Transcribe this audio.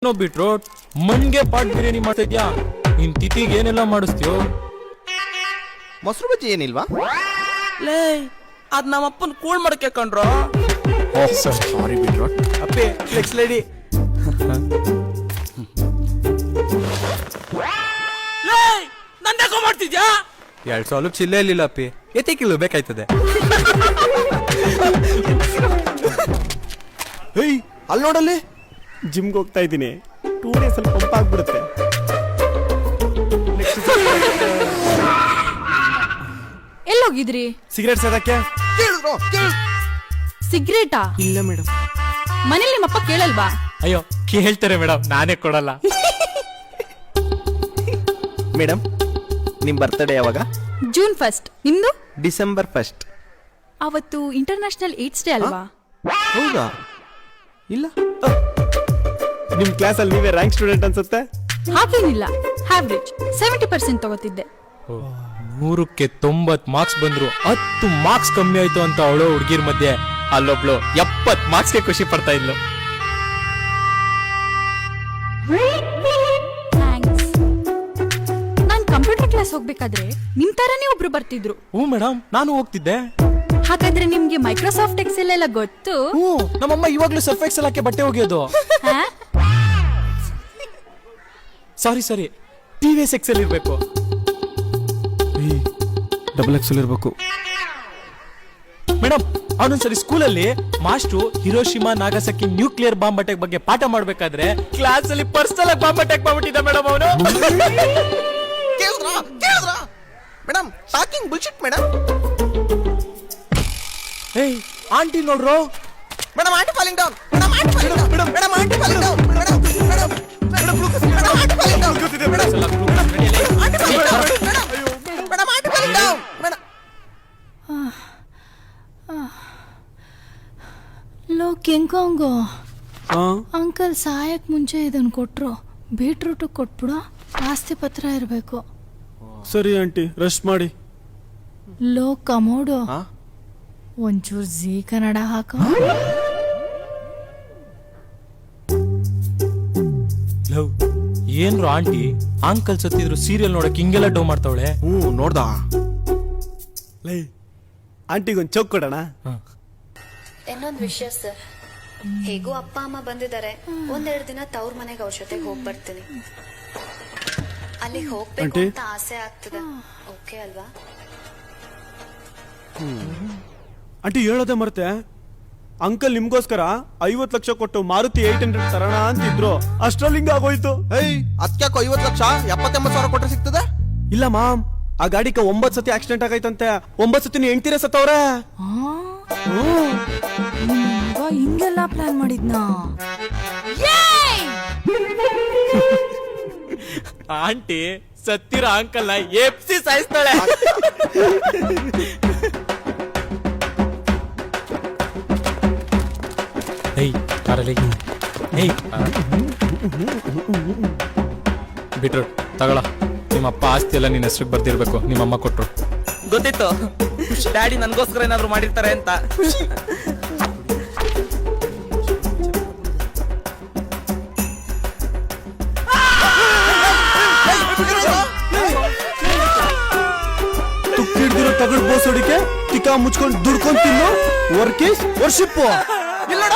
ಬಿಟ್ರು ಮಣ್ಗೆ ಪಾಟ್ ಬಿರಿಯಾನಿ ಮಾಡ್ತಿದ್ಯಾ ನಿನ್ ತಿಥಿಗೆ ಏನೆಲ್ಲ ಮಾಡಿಸ್ತೀಯೋ? ಮೊಸರು ಬಜ್ಜಿ ಏನಿಲ್ವಾ? ಲೇ ಅದ್ ನಮ್ಮಪ್ಪನ್ ಕೂಳ್ ಮಾಡಕ್ಕೆ ಕಂಡ್ರೋ. ಸಾರಿ ಬಿಟ್ರು ಅಪ್ಪಿ ನೆಕ್ಸ್ಟ್ ಲೇಡಿ. ಲೇ ನಂದೇಕೋ ಮಾಡ್ತಿದ್ಯಾ? 2 ಸಾಲಕ್ಕೆ ಚಿಲ್ಲೆ ಇರ್ಲಿಲ್ಲ ಅಪ್ಪಿ, ಎತ್ತಿಕಿಲ್ಲ ಬೇಕಾಯ್ತದೆ. ಏಯ್ ಅಲ್ಲಿ ನೋಡಲ್ಲಿ, ಜಿಮ್ಗೆ ಹೋಗ್ತಾ ಇದ್ದೀನಿ, 2 ಡೇಸ್ ಅಲ್ಲಿ ಪಂಪ್ ಆಗ್ಬಿಡುತ್ತೆ. ಎಲ್ಲೋಗಿದ್ರಿ? ಸಿಗರೇಟ್ ಸೇದಕ್ಕೆ. ಸಿಗರೇಟಾ? ಇಲ್ಲ ಮೇಡಮ್. ಮನೇಲಿ ನಿಮ್ಮಪ್ಪ ಕೇಳಲ್ವಾ? ಅಯ್ಯೋ ಕೇಳ್ತಾರೆ ಮೇಡಮ್, ನಾನೇ ಕೊಡಲ್ಲ. ಮೇಡಮ್ ನಿಮ್ ಬರ್ತ್ಡೇ ಯಾವಾಗ? ಜೂನ್ 1. ನಿಮ್ದು? ಡಿಸೆಂಬರ್ 1. ಅವತ್ತು ಇಂಟರ್ನ್ಯಾಷನಲ್ ಏಡ್ಸ್ ಡೇ ಅಲ್ವಾ? ಹೌದಾ? ಇಲ್ಲ. ನಿಮ್ ಕ್ಲಾಸ್ ಅಲ್ಲಿ ನೀವೇ ರ್ಯಾಂಕ್ ಸ್ಟೂಡೆಂಟ್ ಅನ್ಸುತ್ತೆ. ಹಾಗೇನಿಲ್ಲ, ಆವ್ರೇಜ್ 70% ತಗೋತಿದ್ದೆ. 100ಕ್ಕೆ 90 ಮಾರ್ಕ್ಸ್ ಬಂದ್ರು 10 ಮಾರ್ಕ್ಸ್ ಕಮ್ಮಿ ಆಯ್ತು ಅಂತ ಅವಳು ಹುಡುಗಿರ್ ಮಧ್ಯೆ ಅಲ್ಲೊಬ್ಳು 70 ಮಾರ್ಕ್ಸ್ಗೆ ಖುಷಿ ಪಡ್ತಾ ಇದ್ಲು. ಥ್ಯಾಂಕ್ಸ್. ನಾನ್ ಕಂಪ್ಯೂಟರ್ ಕ್ಲಾಸ್ ಹೋಗ್ಬೇಕಾದ್ರೆ ನಿಮ್ ತರನೇ ಒಬ್ರು ಬರ್ತಿದ್ರು. ಹ್ಞೂ ಮೇಡಮ್, ನಾನು ಹೋಗ್ತಿದ್ದೆ. ಹಾಗಾದ್ರೆ ನಿಮ್ಗೆ ಮೈಕ್ರೋಸಾಫ್ಟ್ ಎಕ್ಸೆಲ್ ಎಲ್ಲ ಗೊತ್ತು? ಹ್ಞೂ, ನಮ್ಮಮ್ಮ ಇವಾಗ್ಲೂ ಸರ್ಫ್ ಎಕ್ಸೆಲ್ ಹಾಕಿ ಬಟ್ಟೆ ಒಗೆಯೋದು. ಹಾ? ಸಾರಿ TVS ಎಕ್ಸೆಲ್ ಇರ್ಬೇಕು. ಡಬಲ್ ಎಕ್ಸೆಲ್ ಇರ್ಬೇಕು. ಮೇಡಮ್ ಅವನೊಂದ್ಸರಿ ಸ್ಕೂಲಲ್ಲಿ ಮಾಸ್ಟ್ರು Hiroshima Nagasaki nuclear bomb attack ಬಗ್ಗೆ ಪಾಠ ಮಾಡ್ಬೇಕಾದ್ರೆ ಕ್ಲಾಸ್ ಅಲ್ಲಿ ಪರ್ಸನಲ್ ಆಗಿ ಬಾಂಬ್ ಅಟ್ಯಾಕ್ ಮಾಡ್ಬಿಟ್ಟಿದ್ದ ಮೇಡಮ್ ಅವನು. ಕೇಳಿದ್ರಾ ಮೇಡಮ್? Talking bullshit madam. ಏಯ್ ಆಂಟಿ ನೋಡ್ರು. Madam aunty falling down. Madam aunty falling down. Madam aunty falling down. Madam madam madam madam aunty falling down. ಲೋ ಕೆಂಕೋಂಗೋ, ಅಂಕಲ್ ಸಾಯಕ್ ಮುಂಚೆ ಇದನ್ ಕೊಟ್ರು, ಬೀಟ್ರೂಟ್ ಕೊಟ್ಬಿಡು, ಆಸ್ತಿ ಪತ್ರ ಇರ್ಬೇಕು. ಸರಿ ಆಂಟಿ, ರೆಸ್ಟ್ ಮಾಡಿ. ಲೋ ಕಮೋಡು, ಒಂಚೂರು ಜೀ ಕನ್ನಡ ಹಾಕೋ. ಏನ್ರು ಆಂಟಿ ಅಂಕಲ್ ಸತ್ತಿದ್ರು ಸೀರಿಯಲ್ ನೋಡಕ್ ಹಿಂಗೆಲ್ಲ ಡೋ ಮಾಡ್ತಾವಳೆ. ನೋಡ್ದಾ? ಲೈ ಆಂಟಿಗೊಂದು ಚೌಕ್ ಕೊಡೋಣ. ಇನ್ನೊಂದು ವಿಷಯ ಸರ್, ಹೇಗೂ ಅಪ್ಪ ಅಮ್ಮ ಬಂದಿದ್ದಾರೆ, 1-2 ದಿನ ತವ್ರ ಮನೆಗೆ ಅವ್ರ ಜೊತೆಗೆ ಹೋಗಿ ಬರ್ತೀನಿ. ಅಲ್ಲಿಗೆ ಹೋಗ್ಬೇಕು ಅಂತ ಆಸೆ ಆಗ್ತದೆ. ಓಕೆ ಅಲ್ವಾ? ಆಂಟಿ ಹೇಳೋದೇ ಮರ್ತೆ, ಅಂಕಲ್ ನಿಮ್ಗೋಸ್ಕರ 50 ಲಕ್ಷ ಕೊಟ್ಟು ಮಾರುತಿ 800 ತರೋಣ ಅಂತಿದ್ರು, ಅಷ್ಟ್ರಲ್ಲಿ ಹಿಂಗ ಆಗೋಯ್ತು. ಏಯ್ ಅದಕ್ಯಾಕೋ 50 ಲಕ್ಷ 70-80 ಸಾವಿರ ಕೊಟ್ಟರೆ ಸಿಗ್ತದೆ? ಇಲ್ಲ ಮಾಮ್, ಆ ಗಾಡಿಕ 9 ಸತಿ ಆಕ್ಸಿಡೆಂಟ್ ಆಗೈತಂತೆ, 9 ಸತಿ ಹೆಂಡ್ತೀರ ಸತ್ತವ್ರೆ. ಹಿಂಗೆಲ್ಲ ಪ್ಲಾನ್ ಮಾಡಿದ್ನಾ? ಆಂಟಿ ಸತ್ತಿರೋ ಅಂಕಲ್ನ ಎಪ್ಸಿ ಸಾಯಿಸ್ತಾಳೆ. ಬಿಟ್ರು ತಗೊಳ, ನಿಮ್ಮಪ್ಪ ಆಸ್ತಿ ಎಲ್ಲ ನಿನ್ನ ಹೆಸರಿಗೆ ಬರ್ದಿರ್ಬೇಕು, ನಿಮ್ಮಮ್ಮ ಕೊಟ್ರು. ಗೊತ್ತಿತ್ತು ಡ್ಯಾಡಿ ನನ್ಗೋಸ್ಕರ ಏನಾದ್ರು ಮಾಡಿರ್ತಾರೆ ಅಂತ. ತುಕ್ಕಿಡ್ದಿರೋ ತಗಡ್ ಬೋಸೋಡಿಕೆ ಟಿಕಾ ಮುಚ್ಕೊಂಡು ದುಡ್ಕೊಂಡ್ ತಿನ್ನು. ವರ್ಕೀಸ್ ವರ್ಷಿಪ್ಪು. ಇಲ್ಲಡ